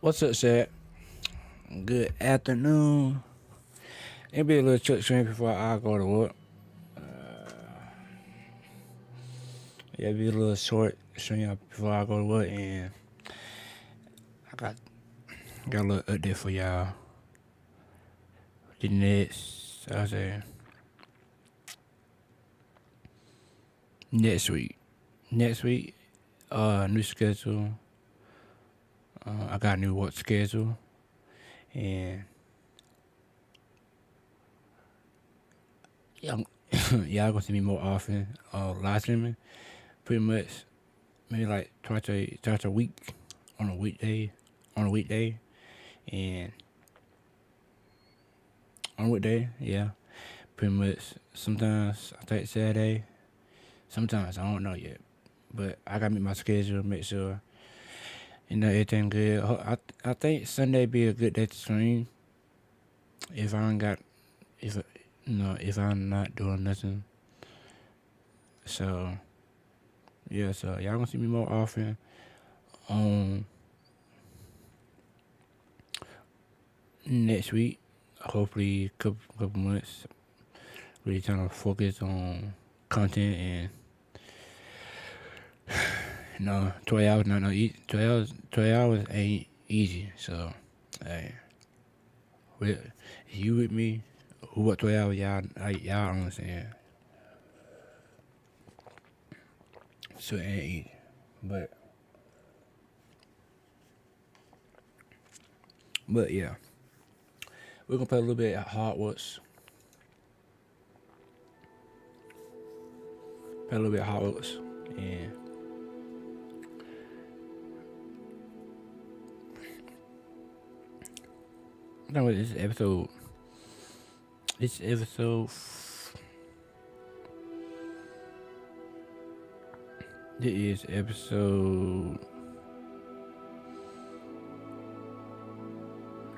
What's up, Shaq? Good afternoon. It'll be a little short stream before I go to work. Yeah, it'll be a little short stream before I go to work, and I got a little update for y'all. The next week. Next week, new schedule. I got a new work schedule, and y'all gonna see me more often. Live streaming, pretty much, maybe like twice a week on a weekday, and on a weekday, yeah, pretty much. Sometimes I take Saturday, sometimes I don't know yet, but I gotta make my schedule, make sure everything good. I think Sunday be a good day to stream if I'm not doing nothing. So yeah, so y'all gonna see me more often on next week. Hopefully, couple months. Really trying to focus on content and 12 hours not no easy. 12 hours ain't easy. So hey, if you with me, who what 12 hours y'all understand. So it ain't easy. But yeah. We're gonna play a little bit at Hogwarts. And I don't know what this episode. This episode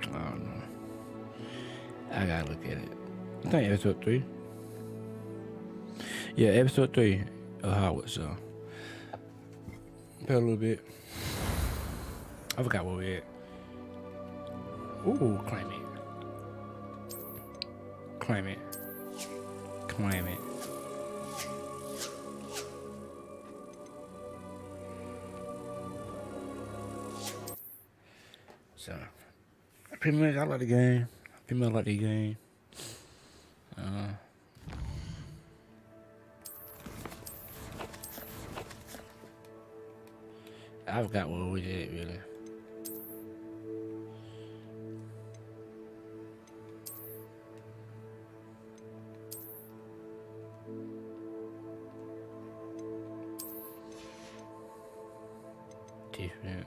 I don't know. I gotta look at it. I think episode 3. Yeah, episode 3 of Howard, so play a little bit. I forgot where we at. Ooh, claim it. So, pretty much I like the game. I forgot what we did, really. Defense.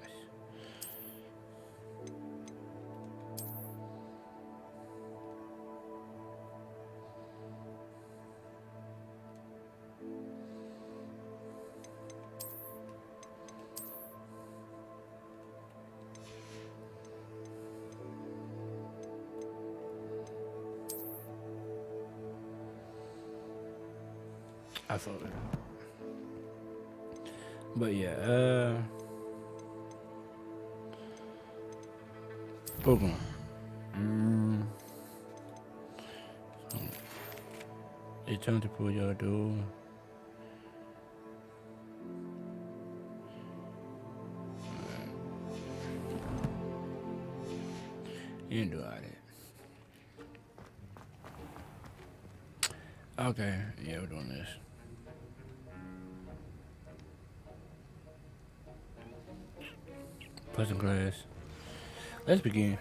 I thought it. But yeah, Pokemon. It's time to pull your door. You didn't do all that. Okay, yeah, we're doing this. Put some glass. Let's begin.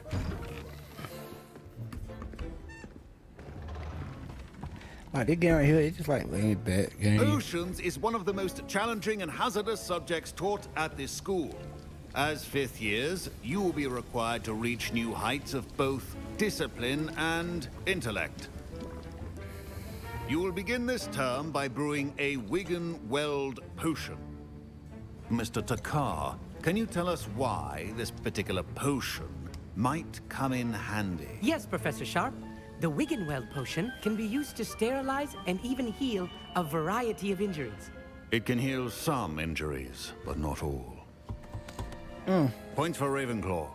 Like this game right here, it's just like laying back game. Oceans is one of the most challenging and hazardous subjects taught at this school. As 5th years, you will be required to reach new heights of both discipline and intellect. You will begin this term by brewing a Wigan-Weld potion. Mr. Takar, can you tell us why this particular potion might come in handy? Yes, Professor Sharp. The Wigan-Weld potion can be used to sterilize and even heal a variety of injuries. It can heal some injuries, but not all. Point for Ravenclaw.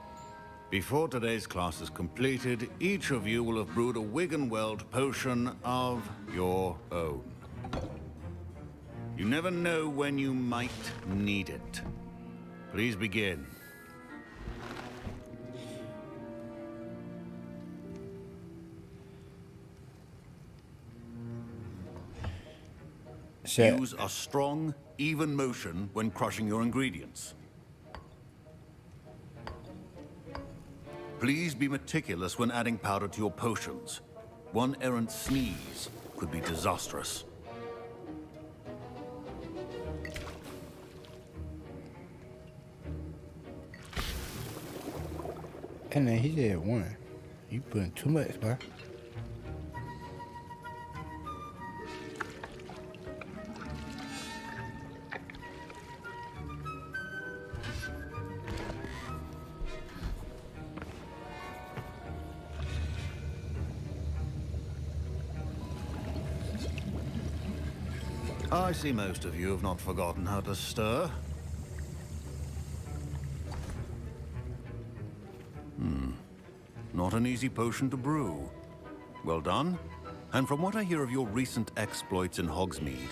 Before today's class is completed, each of you will have brewed a Wiggenweld potion of your own. You never know when you might need it. Please begin. Shit. Use a strong, even motion when crushing your ingredients. Please be meticulous when adding powder to your potions. One errant sneeze could be disastrous. And then he said one. You putting too much, bro. I see most of you have not forgotten how to stir. Not an easy potion to brew. Well done. And from what I hear of your recent exploits in Hogsmeade,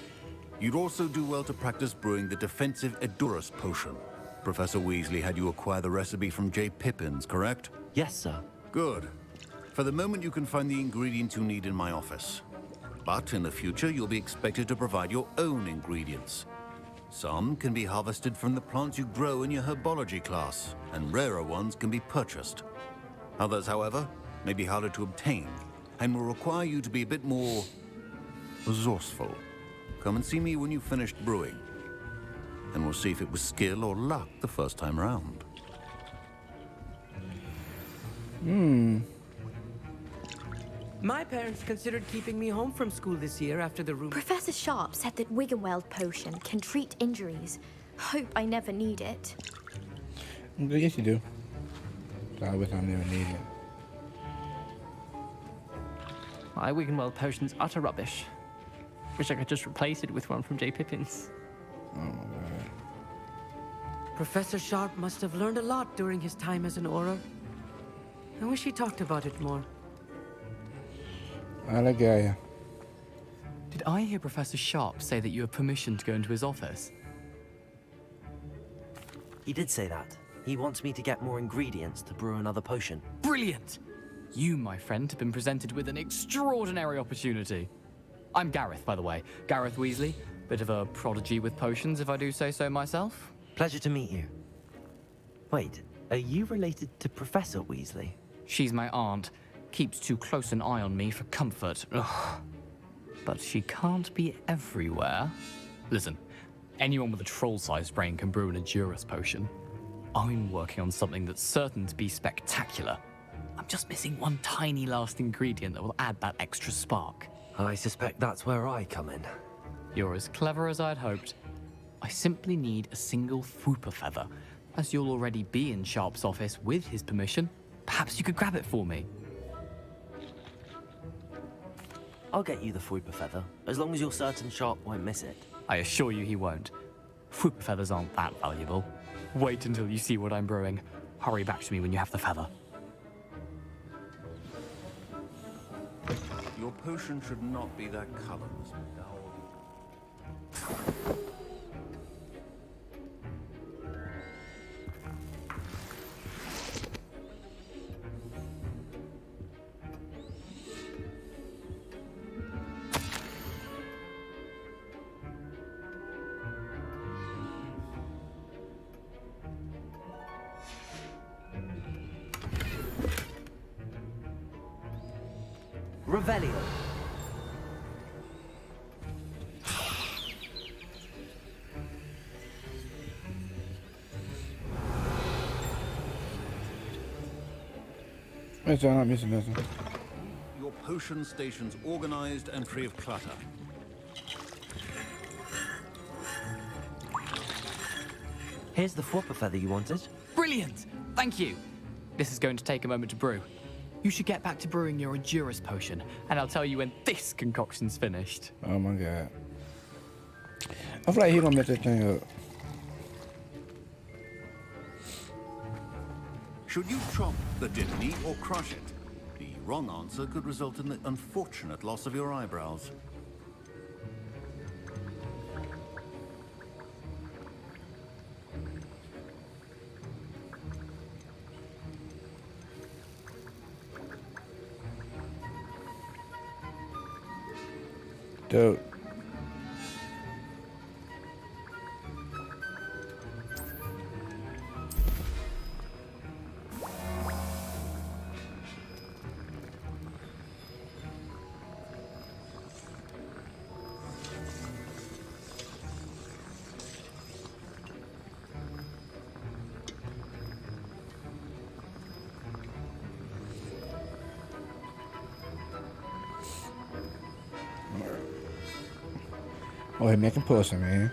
you'd also do well to practice brewing the defensive Edurus potion. Professor Weasley had you acquire the recipe from J. Pippin's, correct? Yes, sir. Good. For the moment, you can find the ingredients you need in my office. But in the future, you'll be expected to provide your own ingredients. Some can be harvested from the plants you grow in your herbology class, and rarer ones can be purchased. Others, however, may be harder to obtain, and will require you to be a bit more resourceful. Come and see me when you've finished brewing, and we'll see if it was skill or luck the first time round. My parents considered keeping me home from school this year after the room. Professor Sharp said that Wiggenweld potion can treat injuries. Hope I never need it. Yes, you do. So I wish I never needed it. My Wiggenweld potion's utter rubbish. Wish I could just replace it with one from J. Pippin's. Oh my god. Professor Sharp must have learned a lot during his time as an Auror. I wish he talked about it more. I like Gaia. Did I hear Professor Sharp say that you have permission to go into his office? He did say that. He wants me to get more ingredients to brew another potion. Brilliant! You, my friend, have been presented with an extraordinary opportunity. I'm Gareth, by the way. Gareth Weasley. Bit of a prodigy with potions, if I do say so myself. Pleasure to meet you. Wait, are you related to Professor Weasley? She's my aunt. Keeps too close an eye on me for comfort. Ugh. But she can't be everywhere. Listen, anyone with a troll-sized brain can brew an Edurus potion. I'm working on something that's certain to be spectacular. I'm just missing one tiny last ingredient that will add that extra spark. I suspect that's where I come in. You're as clever as I'd hoped. I simply need a single Fwooper feather. As you'll already be in Sharp's office with his permission, perhaps you could grab it for me. I'll get you the Fwooper feather, as long as you're certain Sharp won't miss it. I assure you he won't. Fwooper feathers aren't that valuable. Wait until you see what I'm brewing. Hurry back to me when you have the feather. Your potion should not be that color, Miss McDowell. Revelio. Make sure I'm not missing nothing. Your potion station's organized and free of clutter. Here's the Fwooper feather you wanted. Brilliant! Thank you! This is going to take a moment to brew. You should get back to brewing your Edurus potion, and I'll tell you when this concoction's finished. Oh my god. I feel like he gonna mess this thing up. Should you chop the diddly or crush it? The wrong answer could result in the unfortunate loss of your eyebrows. Dope. Oh, hey, making potion, man.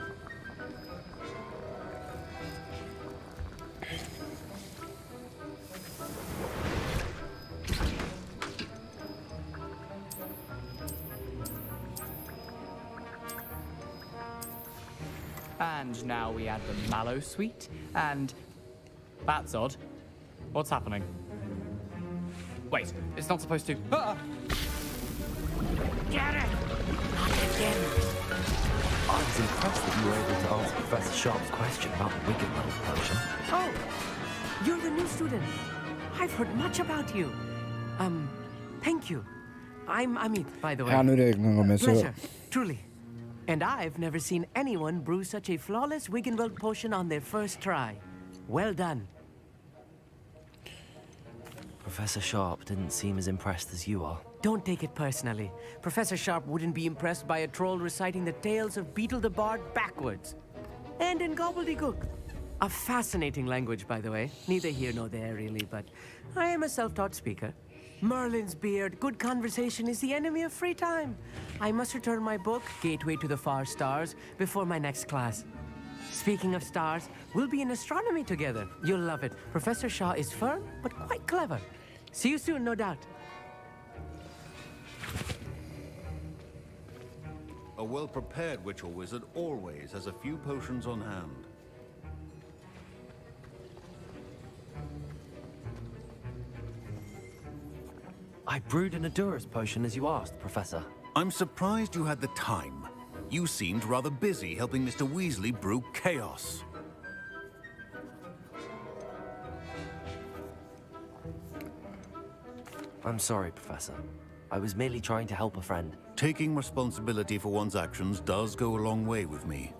And now we add the mallow sweet, and that's odd. What's happening? Wait, it's not supposed to. Ah! Get it! Not again. I was impressed that you were able to answer Professor Sharp's question about the Wiggenweld potion. Oh, you're the new student. I've heard much about you. Thank you. I'm Amit, by the way. I knew they were gonna mess Pleasure, up. truly. And I've never seen anyone brew such a flawless Wiggenweld potion on their first try. Well done. Professor Sharp didn't seem as impressed as you are. Don't take it personally. Professor Sharp wouldn't be impressed by a troll reciting the tales of Beetle the Bard backwards. And in gobbledygook. A fascinating language, by the way. Neither here nor there, really, but I am a self-taught speaker. Merlin's beard, good conversation is the enemy of free time. I must return my book, Gateway to the Far Stars, before my next class. Speaking of stars, we'll be in astronomy together. You'll love it. Professor Shaw is firm, but quite clever. See you soon, no doubt. A well-prepared witch or wizard always has a few potions on hand. I brewed an Adurus potion as you asked, Professor. I'm surprised you had the time. You seemed rather busy helping Mr. Weasley brew chaos. I'm sorry, Professor. I was merely trying to help a friend. Taking responsibility for one's actions does go a long way with me.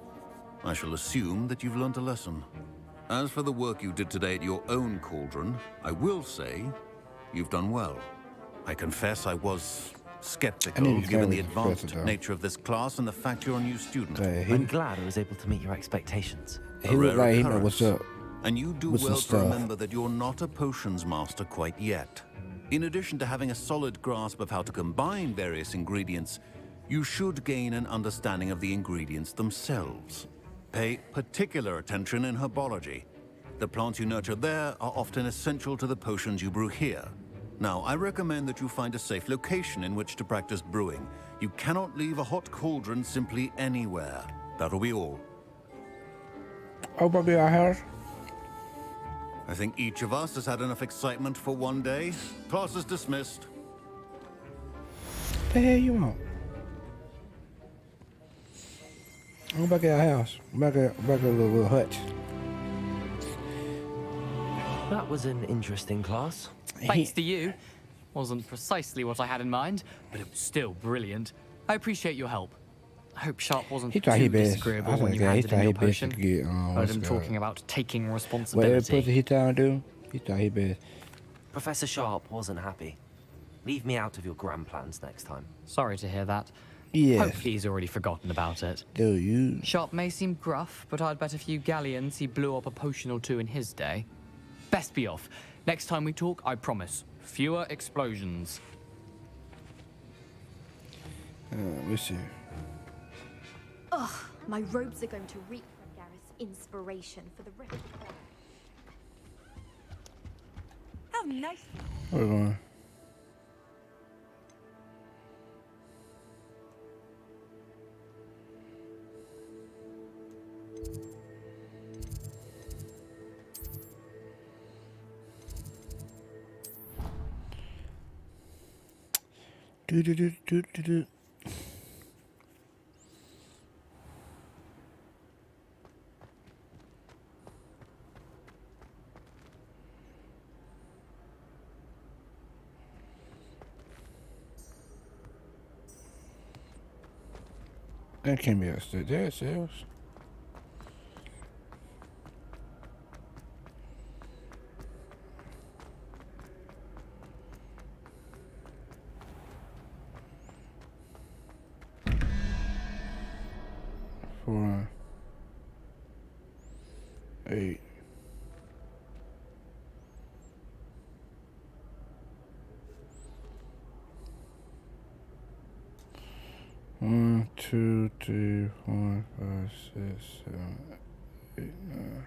I shall assume that you've learnt a lesson. As for the work you did today at your own cauldron, I will say you've done well. I confess I was skeptical I need to given go the with the professor, advanced though. nature of this class and the fact you're a new student. I'm glad I was able to meet your expectations. He looked like he know what's up. And you do with some well to stuff. remember that you're not a potions master quite yet. In addition to having a solid grasp of how to combine various ingredients, you should gain an understanding of the ingredients themselves. Pay particular attention in herbology. The plants you nurture there are often essential to the potions you brew here. Now, I recommend that you find a safe location in which to practice brewing. You cannot leave a hot cauldron simply anywhere. That'll be all. Oh, baby, our house. I think each of us has had enough excitement for one day. Class is dismissed. The hell you want? I'm back at our house. Back at a little hutch. That was an interesting class. Thanks to you. Wasn't precisely what I had in mind, but it was still brilliant. I appreciate your help. I hope Sharp wasn't He thought too he best. disagreeable I when think you he handed thought him he your best potion. to get, Heard what's him it talking called? about taking Whatever responsibility. pussy he trying to do, he thought he best. Professor Sharp wasn't happy. Leave me out of your grand plans next time. Sorry to hear that. Yes. Hopefully he's already forgotten about it. Do you? Sharp may seem gruff, but I'd bet a few galleons he blew up a potion or two in his day. Best be off. Next time we talk, I promise, fewer explosions. Let's see. Ugh, my robes are going to reek from Gareth's inspiration for the rest of their life. How nice. Where we going? Do do do do do do. That can't be upstairs. There it sells. Four, 8. One, 2, 3, 4, 5, 6, 7, 8, 9.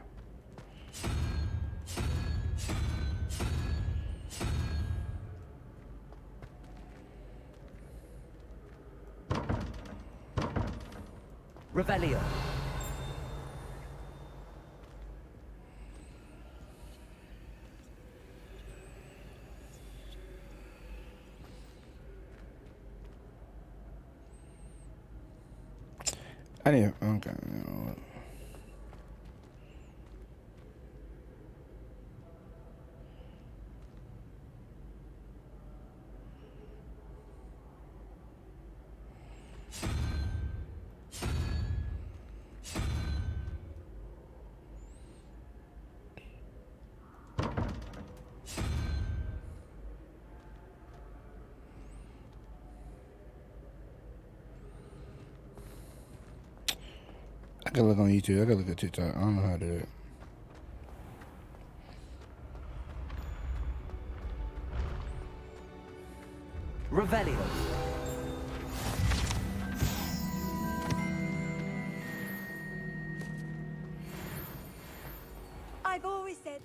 Revelio. I didn't. Okay. I gotta look on YouTube. I gotta look at TikTok. I don't know how to do it. Revelio. I've always said.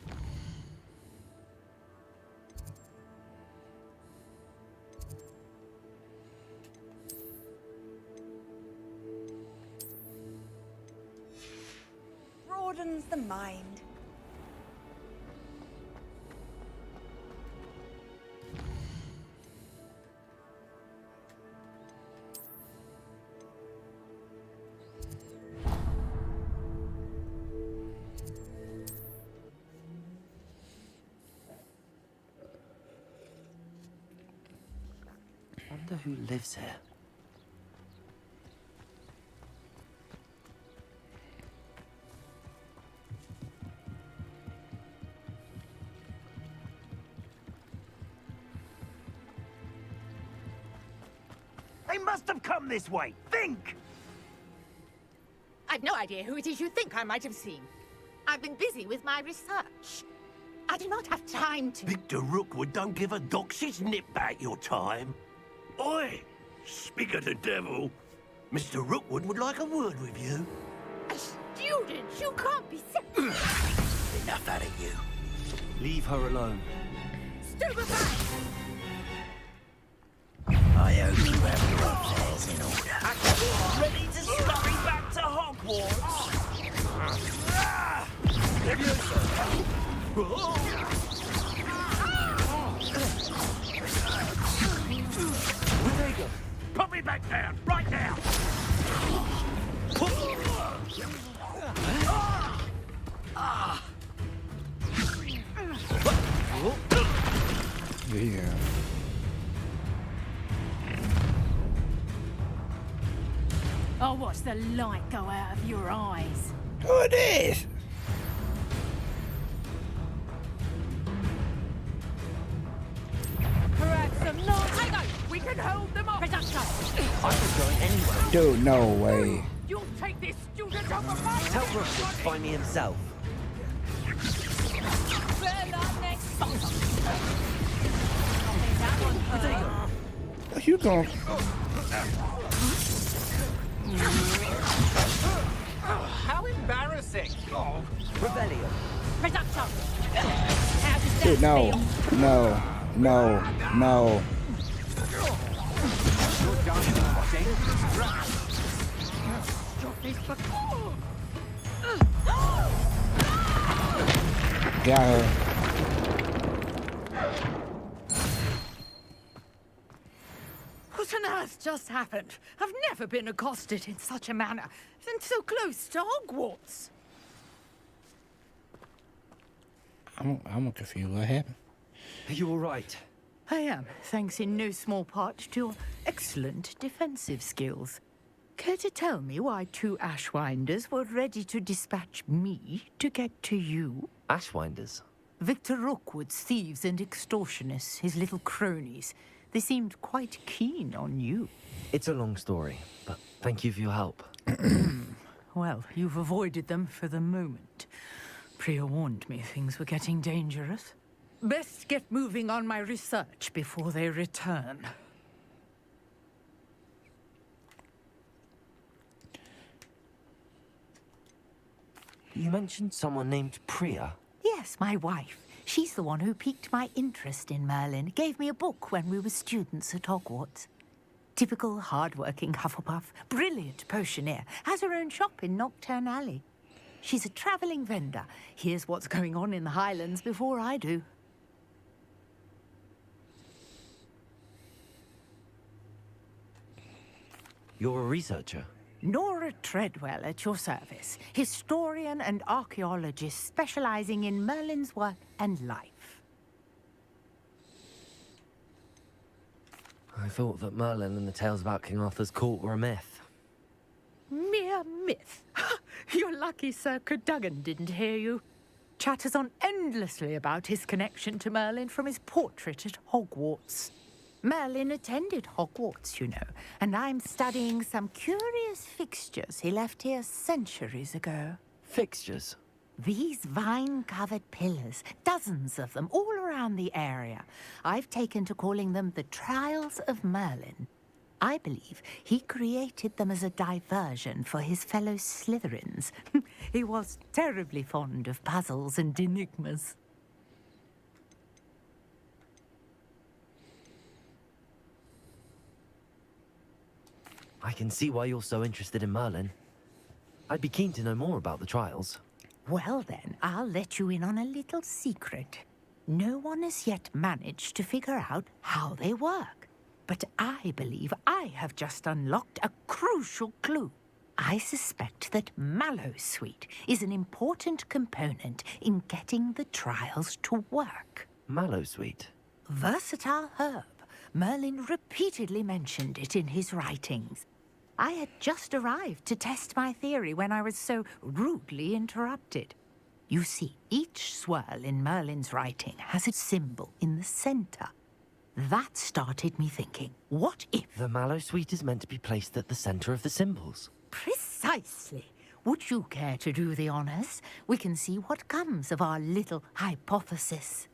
Broadens the mind. Wonder who lives here. They must have come this way. Think! I've no idea who it is you think I might have seen. I've been busy with my research. I do not have time to... Victor Rookwood don't give a doxy's nip back your time. Oi! Speak of the devil. Mr. Rookwood would like a word with you. A student? You can't be serious. Enough out of you. Leave her alone. Stupefy! I hope you have your affairs in order. Ready to scurry back to Hogwarts? Put me back down, right now! Yeah. I'll watch the light go out of your eyes. Who it is? Perhaps some noise. Hang on, we can hold them off. Reduction. I could go anywhere. Dude, no way. You'll take this student over my Tell Rookwood to find me himself. Are you going? How embarrassing! Oh. Revelio. Reduction. Dude, no. No. No. No. Got her. just happened? I've never been accosted in such a manner, and so close to Hogwarts. I'm confused. What happened? Are you all right? I am, thanks in no small part to your excellent defensive skills. Care to tell me why 2 Ashwinders were ready to dispatch me to get to you? Ashwinders? Victor Rookwood's thieves and extortionists, his little cronies. They seemed quite keen on you. It's a long story, but thank you for your help. Well, you've avoided them for the moment. Priya warned me things were getting dangerous. Best get moving on my research before they return. You mentioned someone named Priya. Yes, my wife. She's the one who piqued my interest in Merlin. Gave me a book when we were students at Hogwarts. Typical hard-working Hufflepuff. Brilliant potioneer. Has her own shop in Nocturne Alley. She's a travelling vendor. Hears what's going on in the Highlands before I do. You're a researcher? Nora Treadwell at your service. Historian and archaeologist specializing in Merlin's work and life. I thought that Merlin and the tales about King Arthur's court were a myth. Mere myth. You're lucky Sir Cadogan didn't hear you. Chatters on endlessly about his connection to Merlin from his portrait at Hogwarts. Merlin attended Hogwarts, you know, and I'm studying some curious fixtures he left here centuries ago. Fixtures? These vine-covered pillars, dozens of them, all around the area. I've taken to calling them the Trials of Merlin. I believe he created them as a diversion for his fellow Slytherins. He was terribly fond of puzzles and enigmas. I can see why you're so interested in Merlin. I'd be keen to know more about the trials. Well then, I'll let you in on a little secret. No one has yet managed to figure out how they work. But I believe I have just unlocked a crucial clue. I suspect that Mallowsweet is an important component in getting the trials to work. Mallowsweet? Versatile herb. Merlin repeatedly mentioned it in his writings. I had just arrived to test my theory when I was so rudely interrupted. You see, each swirl in Merlin's writing has a symbol in the center. That started me thinking, what if... The Mallowsweet is meant to be placed at the center of the symbols. Precisely. Would you care to do the honors? We can see what comes of our little hypothesis.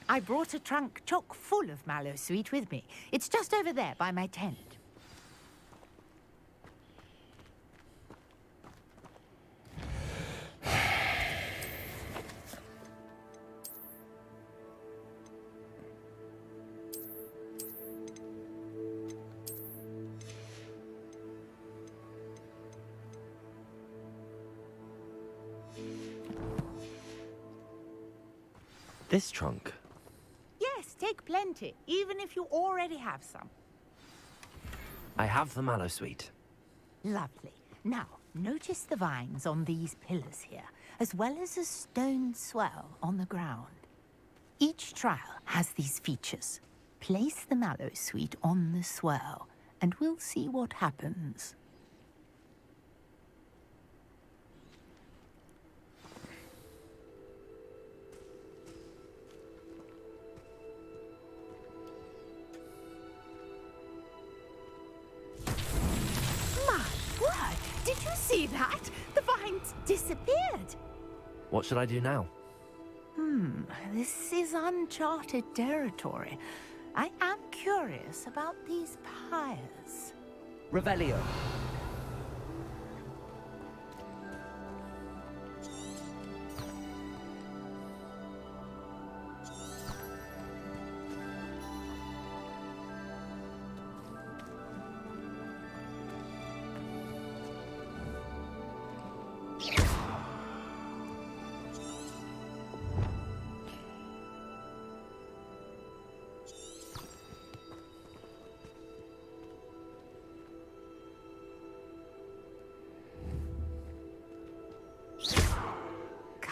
I brought a trunk chock full of Mallowsweet with me. It's just over there by my tent. This trunk? Yes, take plenty, even if you already have some. I have the Mallowsweet. Lovely. Now, notice the vines on these pillars here, as well as a stone swell on the ground. Each trial has these features. Place the Mallowsweet on the swell, and we'll see what happens. Did you see that? The vines disappeared. What should I do now? This is uncharted territory. I am curious about these pyres. Revelio.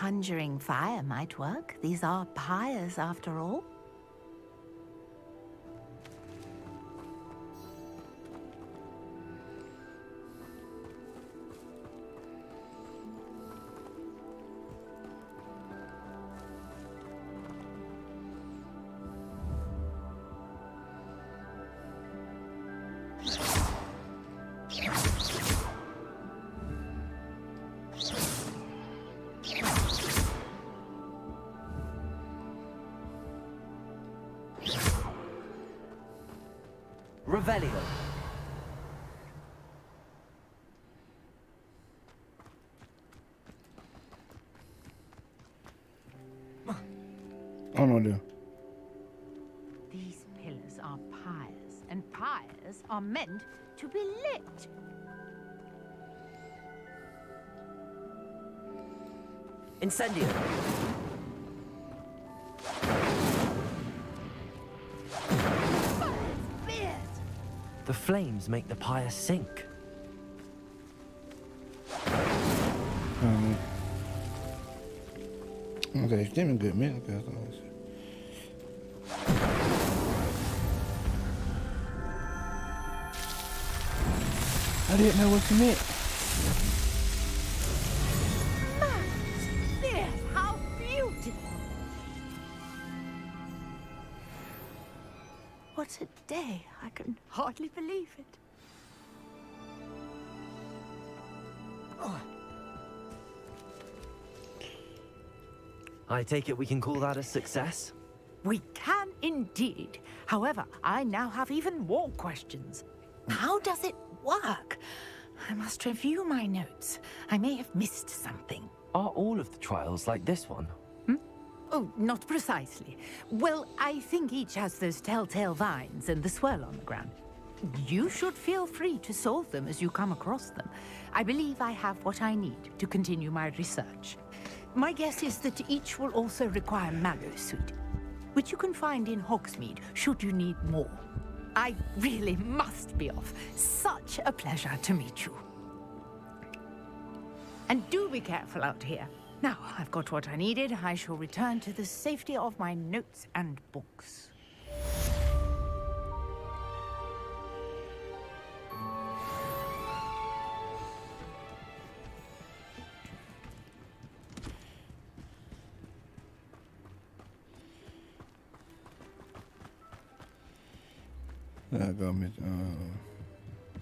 conjuring fire might work. These are pyres, after all. Revelio. Oh no, dude. These pillars are pyres, and pyres are meant to be lit. Incendio. The flames make the pyre sink. Okay, it's getting good, man. Okay, I didn't know what you meant. Matt, how beautiful! What a day. I can hardly believe it. I take it we can call that a success? We can indeed. However, I now have even more questions. How does it work? I must review my notes. I may have missed something. Are all of the trials like this one? Oh, not precisely. Well, I think each has those telltale vines and the swirl on the ground. You should feel free to solve them as you come across them. I believe I have what I need to continue my research. My guess is that each will also require mallow sweet, which you can find in Hogsmeade should you need more. I really must be off. Such a pleasure to meet you. And do be careful out here. Now, I've got what I needed. I shall return to the safety of my notes and books.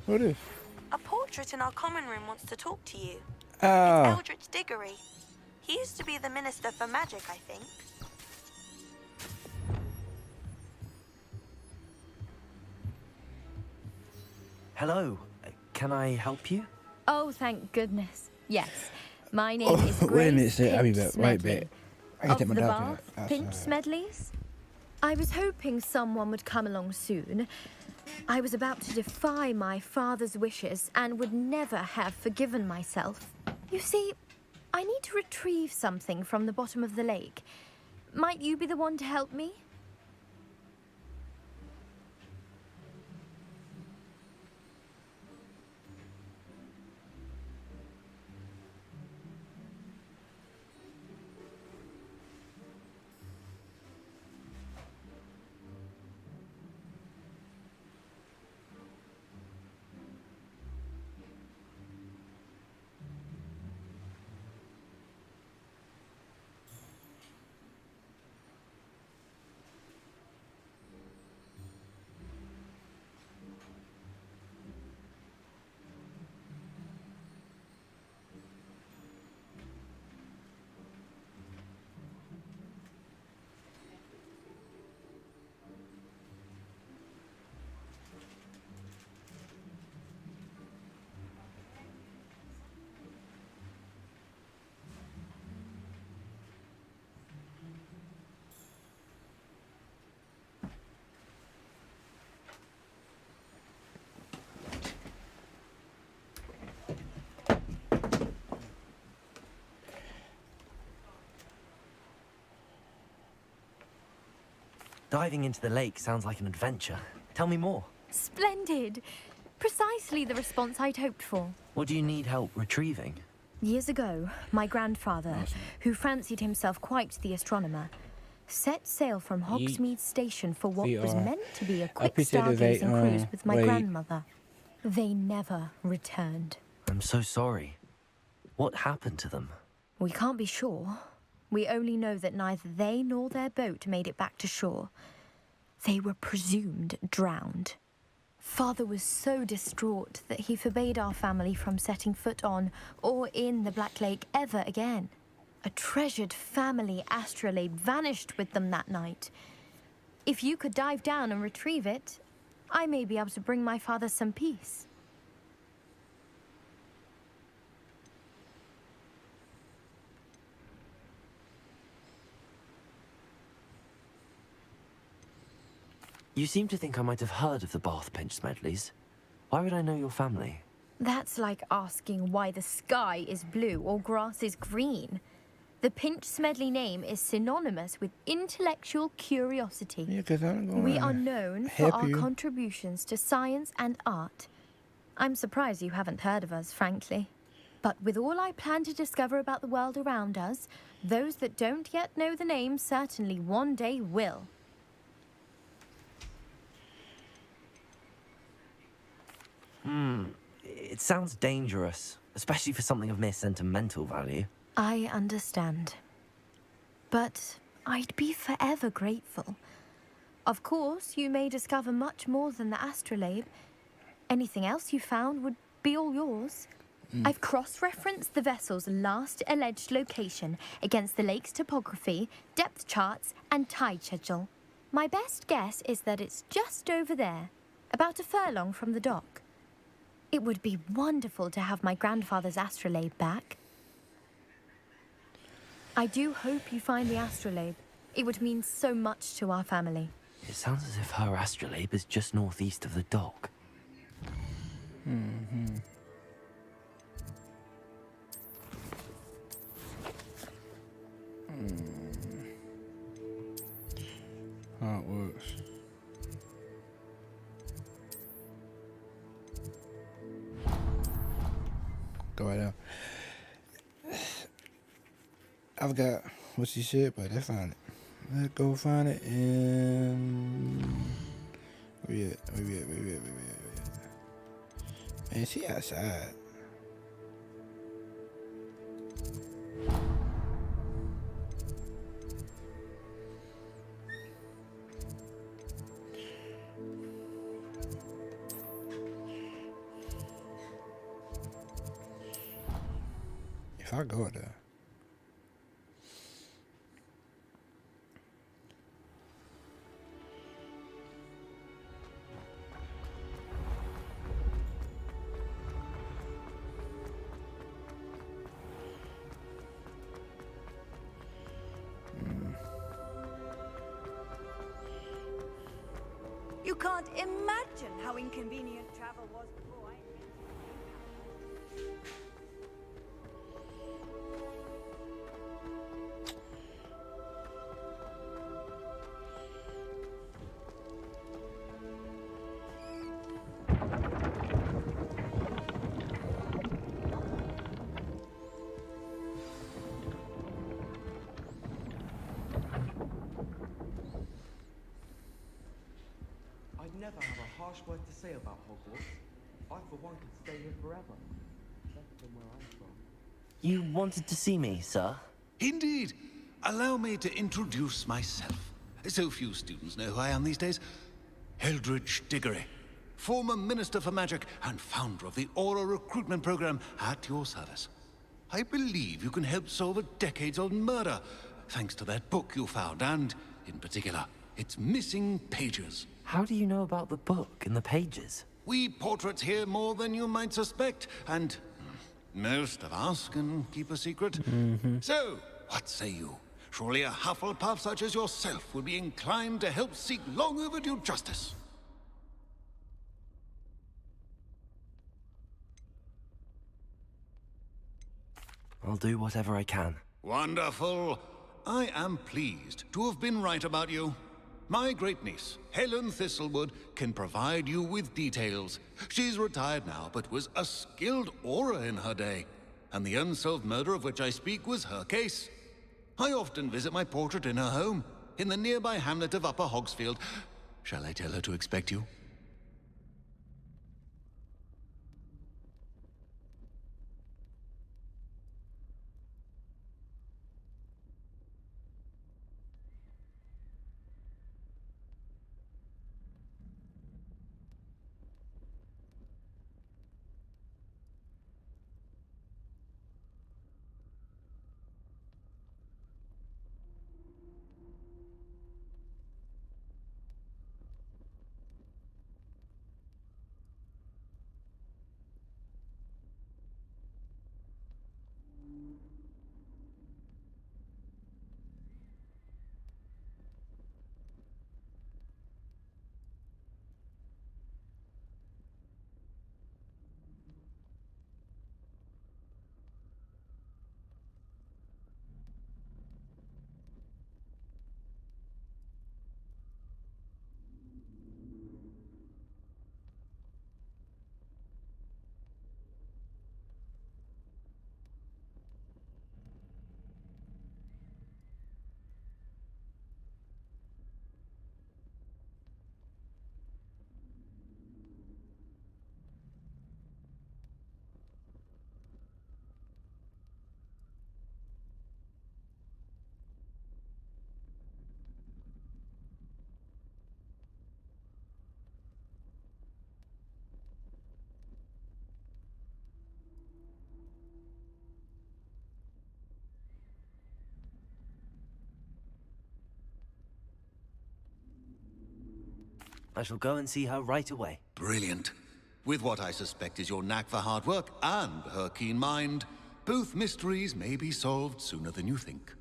What is? A portrait in our common room wants to talk to you. Ah. It's Eldritch Diggory. He used to be the Minister for Magic, I think. Hello. Can I help you? Oh, thank goodness. Yes. My name is Grace Wait a minute, sir. I'll be Pinch back. Right Smedley. back. I can Of take my the doctor Bath, Pinch outside. Smedleys. I was hoping someone would come along soon. I was about to defy my father's wishes and would never have forgiven myself. You see, I need to retrieve something from the bottom of the lake. Might you be the one to help me? Diving into the lake sounds like an adventure. Tell me more. Splendid. Precisely the response I'd hoped for. What do you need help retrieving? Years ago, my grandfather, who fancied himself quite the astronomer, set sail from Hogsmeade Station for what was meant to be a quick stargazing cruise with my grandmother. They never returned. I'm so sorry. What happened to them? We can't be sure. We only know that neither they nor their boat made it back to shore. They were presumed drowned. Father was so distraught that he forbade our family from setting foot on or in the Black Lake ever again. A treasured family astrolabe vanished with them that night. If you could dive down and retrieve it, I may be able to bring my father some peace. You seem to think I might have heard of the Bath Pinch Smedleys. Why would I know your family? That's like asking why the sky is blue or grass is green. The Pinch Smedley name is synonymous with intellectual curiosity. Yeah, 'cause I'm gonna We are known for our contributions to science and art. I'm surprised you haven't heard of us, frankly. But with all I plan to discover about the world around us, those that don't yet know the name certainly one day will. It sounds dangerous, especially for something of mere sentimental value. I understand. But I'd be forever grateful. Of course, you may discover much more than the astrolabe. Anything else you found would be all yours. I've cross-referenced the vessel's last alleged location against the lake's topography, depth charts, and tide schedule. My best guess is that it's just over there, about a furlong from the dock. It would be wonderful to have my grandfather's astrolabe back. I do hope you find the astrolabe. It would mean so much to our family. It sounds as if her astrolabe is just northeast of the dock. How it works. Go right down. I've got what she said, but let's find it. Let's go find it in. Where we at? Man, she outside. If I go there. You can't imagine how inconvenient travel was before I... I'd never have a harsh word to say about Hogwarts. I, for one, could stay here forever. Better than where I'm from. You wanted to see me, sir? Indeed. Allow me to introduce myself. So few students know who I am these days. Eldridge Diggory, former Minister for Magic and founder of the Aura recruitment program at your service. I believe you can help solve a decades-old murder, thanks to that book you found, and, in particular, its missing pages. How do you know about the book and the pages? We portraits hear more than you might suspect, and most of us can keep a secret. So, what say you? Surely a Hufflepuff such as yourself would be inclined to help seek long overdue justice. I'll do whatever I can. Wonderful. I am pleased to have been right about you. My great-niece, Helen Thistlewood, can provide you with details. She's retired now, but was a skilled aura in her day. and the unsolved murder of which I speak was her case. I often visit my portrait in her home, in the nearby hamlet of Upper Hogsfield. Shall I tell her to expect you? I shall go and see her right away. Brilliant. With what I suspect is your knack for hard work and her keen mind, both mysteries may be solved sooner than you think.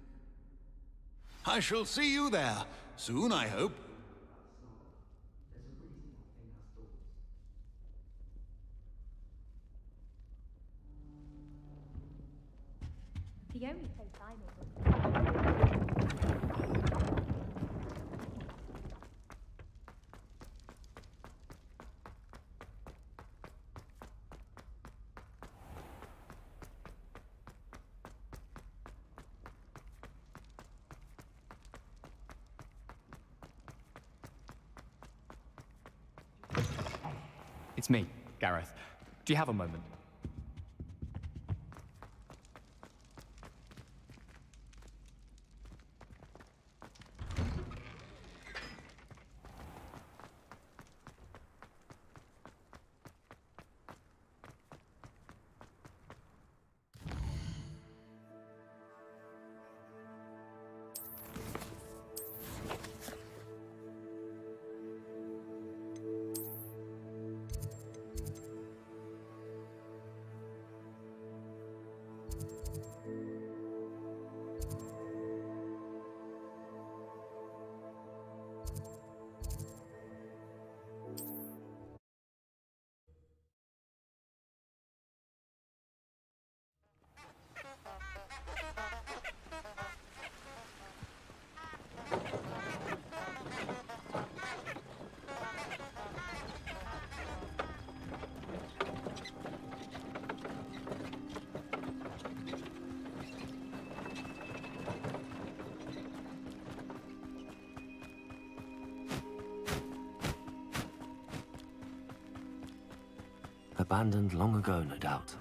I shall see you there, soon I hope. The only place I'm able to... It's me, Gareth. Do you have a moment? Abandoned long ago, no doubt.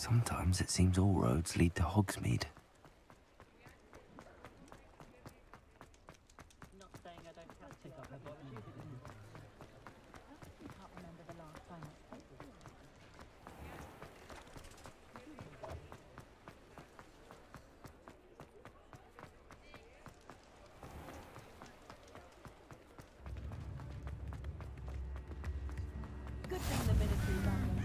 Sometimes it seems all roads lead to Hogsmeade. Good thing the ministry's on them.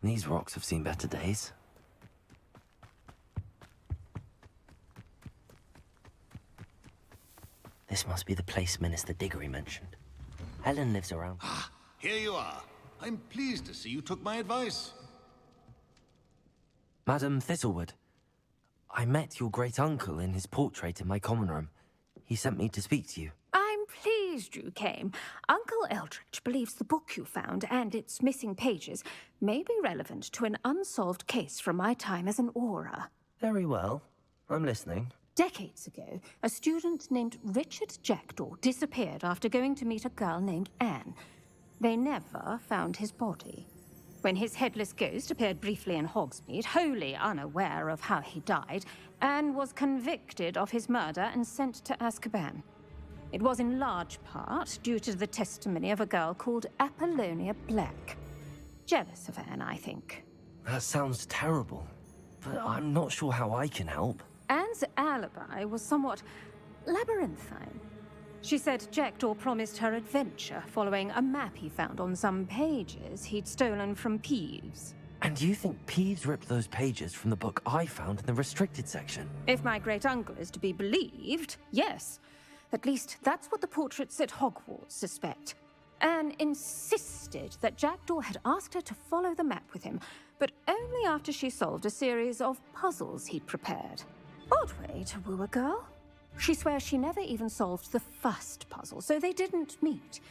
These rocks have seen better days. This must be the place Minister Diggory mentioned. Helen lives around. Here you are. I'm pleased to see you took my advice. Madam Thistlewood, I met your great-uncle in his portrait in my common room. He sent me to speak to you. I'm pleased you came. Uncle Eldridge believes the book you found and its missing pages may be relevant to an unsolved case from my time as an Auror. Very well. I'm listening. Decades ago, a student named Richard Jackdaw disappeared after going to meet a girl named Anne. They never found his body. When his headless ghost appeared briefly in Hogsmeade, wholly unaware of how he died, Anne was convicted of his murder and sent to Azkaban. It was in large part due to the testimony of a girl called Apollonia Black. Jealous of Anne, I think. That sounds terrible, but I'm not sure how I can help. Anne's alibi was somewhat labyrinthine. She said Jackdaw promised her adventure following a map he found on some pages he'd stolen from Peeves. And you think Peeves ripped those pages from the book I found in the restricted section? If my great-uncle is to be believed, yes. At least that's what the portraits at Hogwarts suspect. Anne insisted that Jackdaw had asked her to follow the map with him, but only after she solved a series of puzzles he'd prepared. Odd way to woo a girl. She swears she never even solved the first puzzle, so they didn't meet.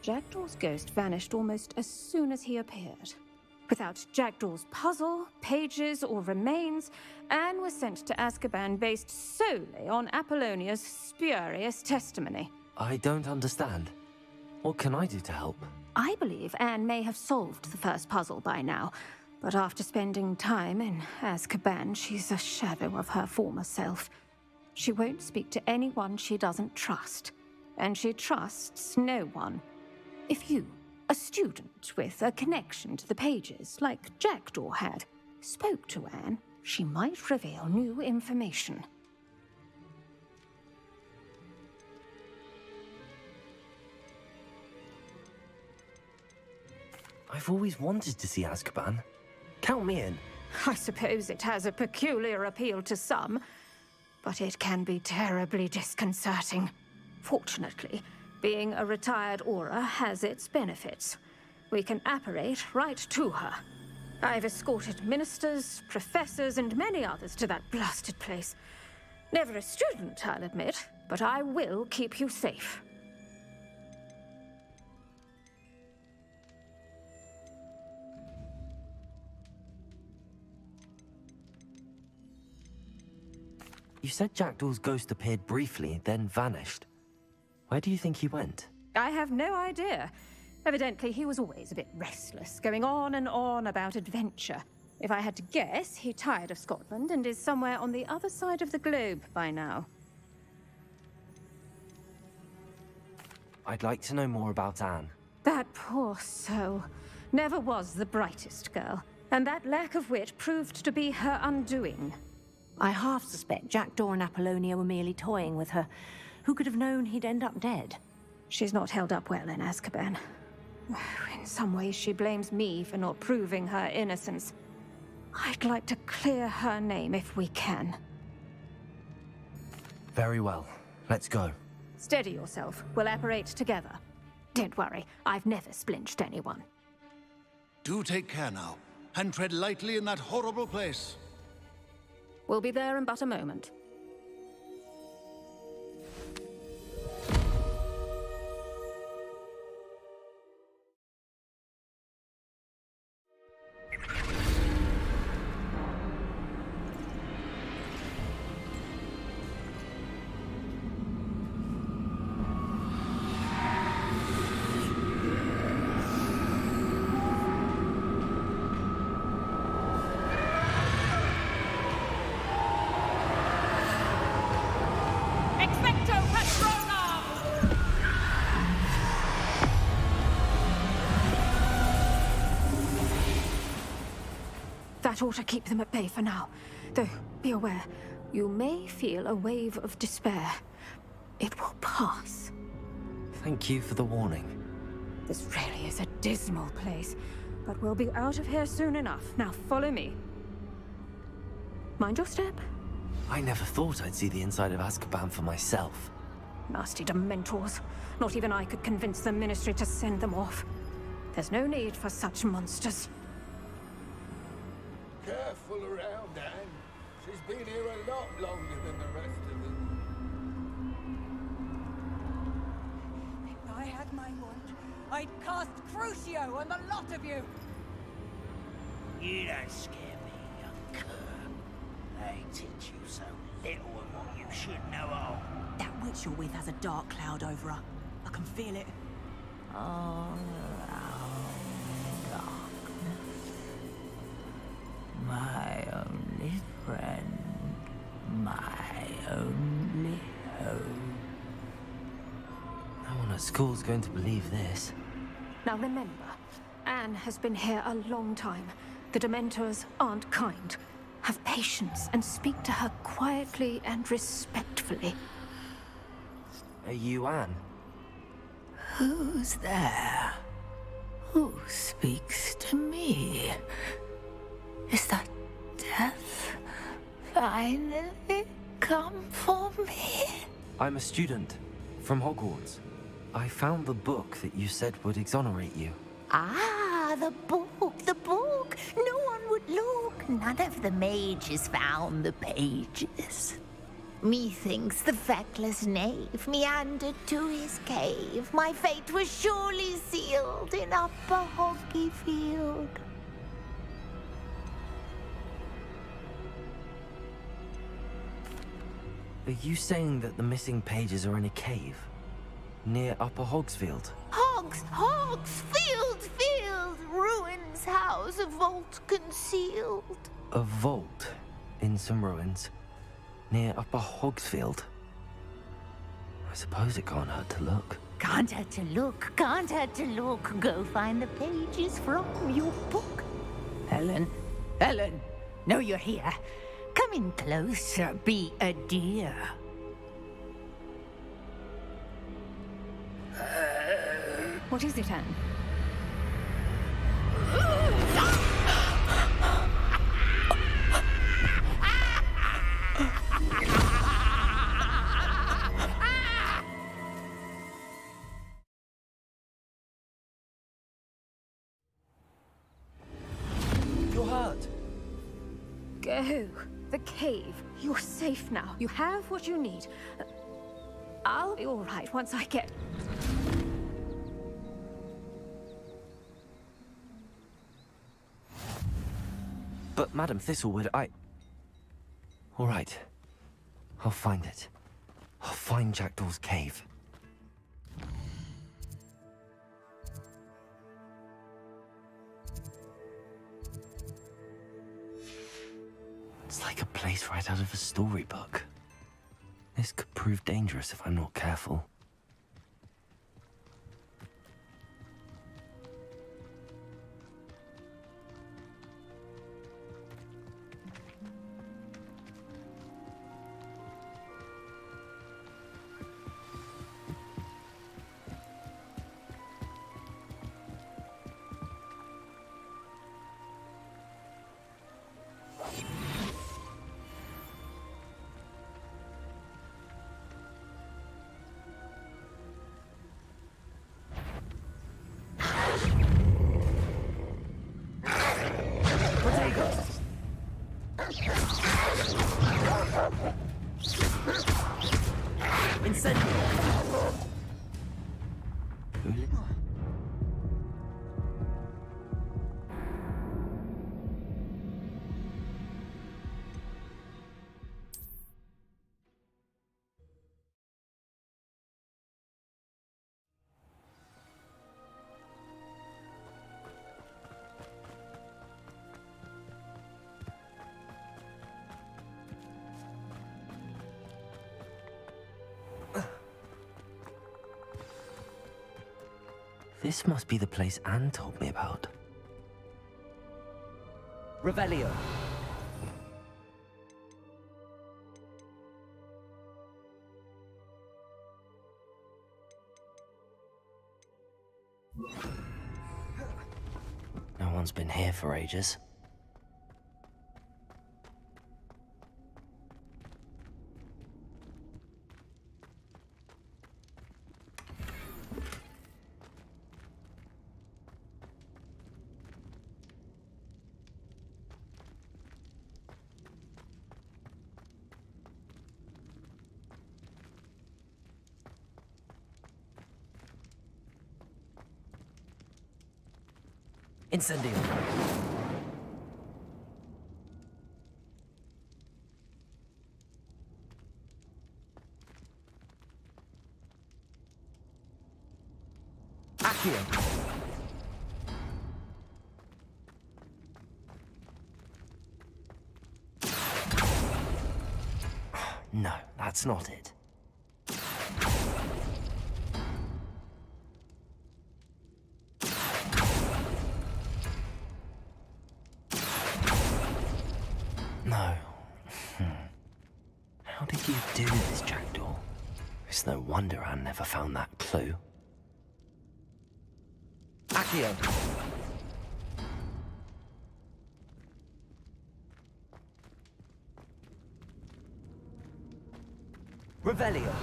Jackdaw's ghost vanished almost as soon as he appeared. Without Jackdaw's puzzle, pages, or remains, Anne was sent to Azkaban based solely on Apollonia's spurious testimony. I don't understand. What can I do to help? I believe Anne may have solved the first puzzle by now, but after spending time in Azkaban, she's a shadow of her former self. She won't speak to anyone she doesn't trust, and she trusts no one. If you, a student with a connection to the pages, like Jackdaw had, spoke to Anne, she might reveal new information. I've always wanted to see Azkaban. Count me in. I suppose it has a peculiar appeal to some, but it can be terribly disconcerting. Fortunately, being a retired Auror has its benefits. We can apparate right to her. I've escorted ministers, professors, and many others to that blasted place. Never a student, I'll admit, but I will keep you safe. You said Jackdaw's ghost appeared briefly, then vanished. Where do you think he went? I have no idea. Evidently, he was always a bit restless, going on and on about adventure. If I had to guess, he tired of Scotland and is somewhere on the other side of the globe by now. I'd like to know more about Anne. That poor soul. never was the brightest girl, and that lack of wit proved to be her undoing. I half suspect Jackdaw and Apollonia were merely toying with her. Who could have known he'd end up dead? She's not held up well in Azkaban. In some ways, she blames me for not proving her innocence. I'd like to clear her name if we can. Very well. Let's go. Steady yourself. We'll apparate together. Don't worry, I've never splinched anyone. Do take care now, and tread lightly in that horrible place. We'll be there in but a moment. That ought to keep them at bay for now. Though, be aware, you may feel a wave of despair. It will pass. Thank you for the warning. This really is a dismal place, but we'll be out of here soon enough. Now follow me. Mind your step. I never thought I'd see the inside of Azkaban for myself. Nasty Dementors. Not even I could convince the Ministry to send them off. There's no need for such monsters. Careful around, Anne. She's been here a lot longer than the rest of them. If I had my wand, I'd cast Crucio on the lot of you! You don't scare me, young cur. They teach you so little of what you should know of. That witch you're with has a dark cloud over her. I can feel it. All my only friend, my only hope. No one at school's going to believe this. Now remember, Anne has been here a long time. The Dementors aren't kind. Have patience and speak to her quietly and respectfully. Are you Anne? Who's there? Who speaks to me? Is that death finally come for me? I'm a student from Hogwarts. I found the book that you said would exonerate you. Ah, the book, the book. No one would look. None of the mages found the pages. Methinks the feckless knave meandered to his cave. My fate was surely sealed in Upper Hoggyfield. Are you saying that the missing pages are in a cave? Near Upper Hogsfield? Field! Ruins house, a vault concealed. A vault in some ruins near Upper Hogsfield? I suppose it can't hurt to look. Can't hurt to look, can't hurt to look. Go find the pages from your book. Helen, know you're here. Come in closer, be a dear. What is it, Anne? You're hurt. Go. The cave. You're safe now. You have what you need. I'll be all right once I get... But Madam Thistlewood, all right. I'll find it. I'll find Jackdaw's cave. It's like a place right out of a storybook. This could prove dangerous if I'm not careful. Really? This must be the place Anne told me about. Revelio. No one's been here for ages. Incendio. Accio. No, that's not it. No. How did you do this, Jackdaw? It's no wonder Anne never found that clue. Accio. Revelio.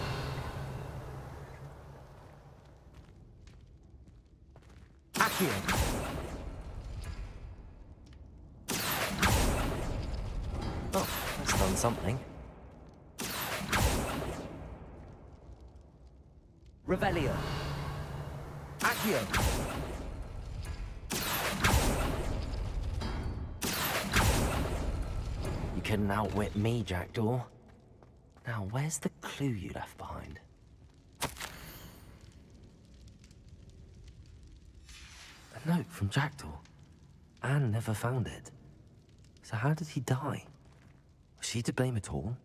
Accio. Oh, that's done something. Revelio. Accio. You couldn't outwit me, Jackdaw. Now, where's the clue you left behind? A note from Jackdaw. Anne never found it. So how did he die? Was she to blame at all?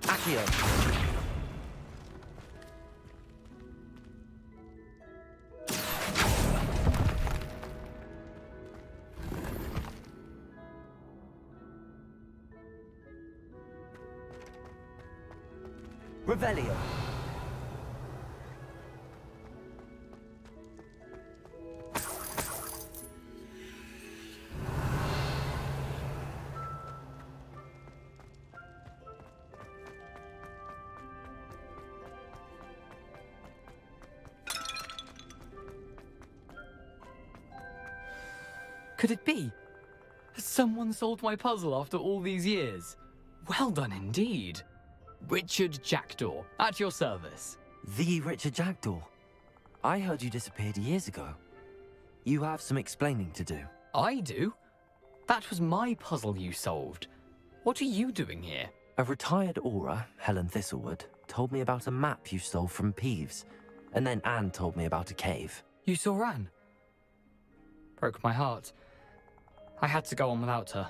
Accio. Revelio. Could it be? Has someone solved my puzzle after all these years? Well done indeed. Richard Jackdaw, at your service. The Richard Jackdaw? I heard you disappeared years ago. You have some explaining to do. I do? That was my puzzle you solved. What are you doing here? A retired Aura, Helen Thistlewood, told me about a map you stole from Peeves. And then Anne told me about a cave. You saw Anne? Broke my heart. I had to go on without her.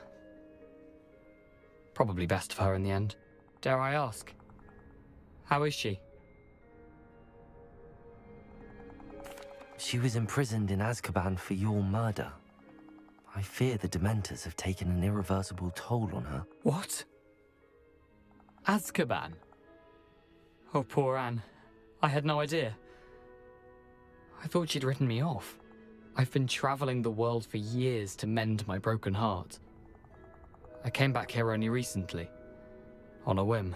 Probably best for her in the end. Dare I ask? How is she? She was imprisoned in Azkaban for your murder. I fear the Dementors have taken an irreversible toll on her. What? Azkaban? Oh, poor Anne. I had no idea. I thought she'd written me off. I've been traveling the world for years to mend my broken heart. I came back here only recently. On a whim.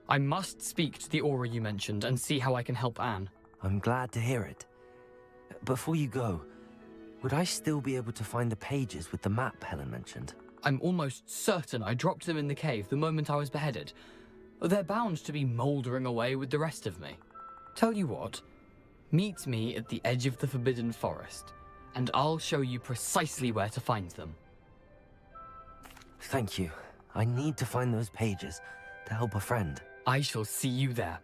I must speak to the Aura you mentioned and see how I can help Anne. I'm glad to hear it. Before you go, would I still be able to find the pages with the map Helen mentioned? I'm almost certain I dropped them in the cave the moment I was beheaded. They're bound to be mouldering away with the rest of me. Tell you what, meet me at the edge of the Forbidden Forest, and I'll show you precisely where to find them. Thank you. I need to find those pages to help a friend. I shall see you there.